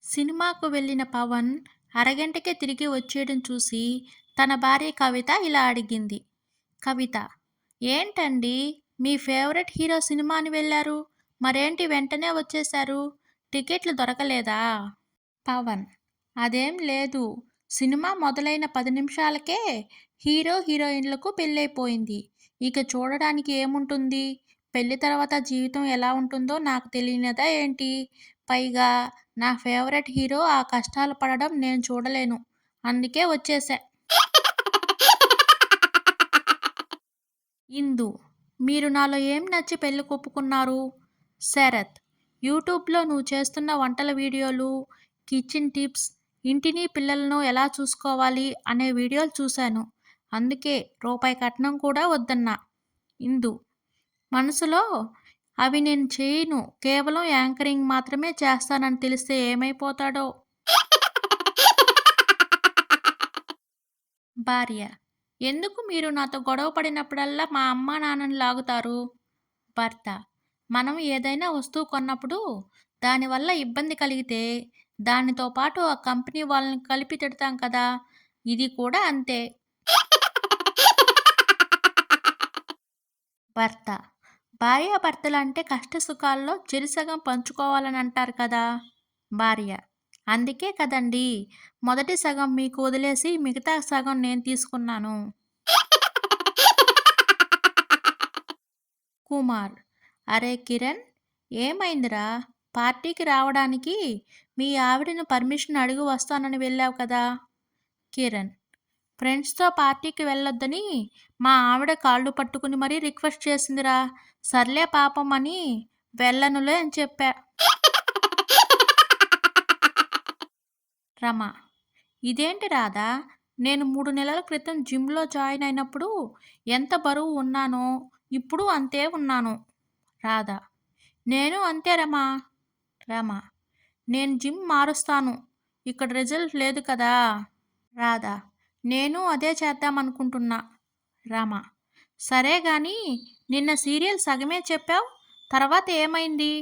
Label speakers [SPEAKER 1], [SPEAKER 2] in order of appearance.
[SPEAKER 1] సినిమాకు వెళ్ళిన పవన్ అరగంటకే తిరిగి వచ్చేయడం చూసి తన భార్య కవిత ఇలా అడిగింది. కవిత: ఏంటండీ, మీ ఫేవరెట్ హీరో సినిమాని వెళ్ళారు, మరేంటి వెంటనే వచ్చేశారు? టికెట్లు దొరకలేదా? పవన్: అదేం లేదు. సినిమా మొదలైన 10 నిమిషాలకే హీరో హీరోయిన్లకు పెళ్ళైపోయింది. ఇక చూడడానికి ఏముంటుంది? పెళ్లి తర్వాత జీవితం ఎలా ఉంటుందో నాకు తెలియనిదా ఏంటి? పైగా నా ఫేవరెట్ హీరో ఆ కష్టాలు పడడం నేను చూడలేను. అందుకే వచ్చేశా. ఇందు: మీరు నాలో ఏం నచ్చి పెళ్లి కొప్పుకున్నారు? శరత్: యూట్యూబ్లో నువ్వు చేస్తున్న వంటల వీడియోలు, కిచెన్ టిప్స్, ఇంటిని పిల్లలను ఎలా చూసుకోవాలి అనే వీడియోలు చూశాను. అందుకే రూపాయి కట్నం కూడా వద్దన్నా. ఇందు మనసులో: అవి నేను చేయను, కేవలం యాంకరింగ్ మాత్రమే చేస్తానని తెలిస్తే ఏమైపోతాడో. భార్య: ఎందుకు మీరు నాతో గొడవ పడినప్పుడల్లా మా అమ్మా నాన్నని లాగుతారు? భర్త: మనం ఏదైనా వస్తువు కొన్నప్పుడు దానివల్ల ఇబ్బంది కలిగితే దానితో పాటు ఆ కంపెనీ వాళ్ళని కలిపి తిడతాం కదా, ఇది కూడా అంతే. భర్త: భార్యాభర్తలంటే కష్ట సుఖాల్లో చెరిసగం పంచుకోవాలని అంటారు కదా. భార్య: అందుకే కదండీ మొదటి సగం మీకు వదిలేసి మిగతా సగం నేను తీసుకున్నాను. కుమార్: అరే కిరణ్, ఏమైందిరా? పార్టీకి రావడానికి మీ ఆవిడను పర్మిషన్ అడిగి వస్తానని వెళ్ళావు కదా. కిరణ్: ఫ్రెండ్స్తో పార్టీకి వెళ్ళొద్దని మా ఆవిడ కాళ్ళు పట్టుకుని మరీ రిక్వెస్ట్ చేసిందిరా. సర్లే పాపం అని వెళ్ళనులే అని చెప్పా. రమ: ఇదేంటి రాధా, నేను 3 నెలల క్రితం జిమ్లో జాయిన్ అయినప్పుడు ఎంత బరువు ఉన్నానో ఇప్పుడు అంతే ఉన్నాను. రాధ: నేను అంతే రమా. రమ: నేను జిమ్ మారుస్తాను, ఇక్కడ రిజల్ట్ లేదు కదా. రాధ: నేను అదే చేద్దామనుకుంటున్నా. రమ: సరే గాని నిన్న సీరియల్ సగమే చెప్పావు, తర్వాత ఏమైంది?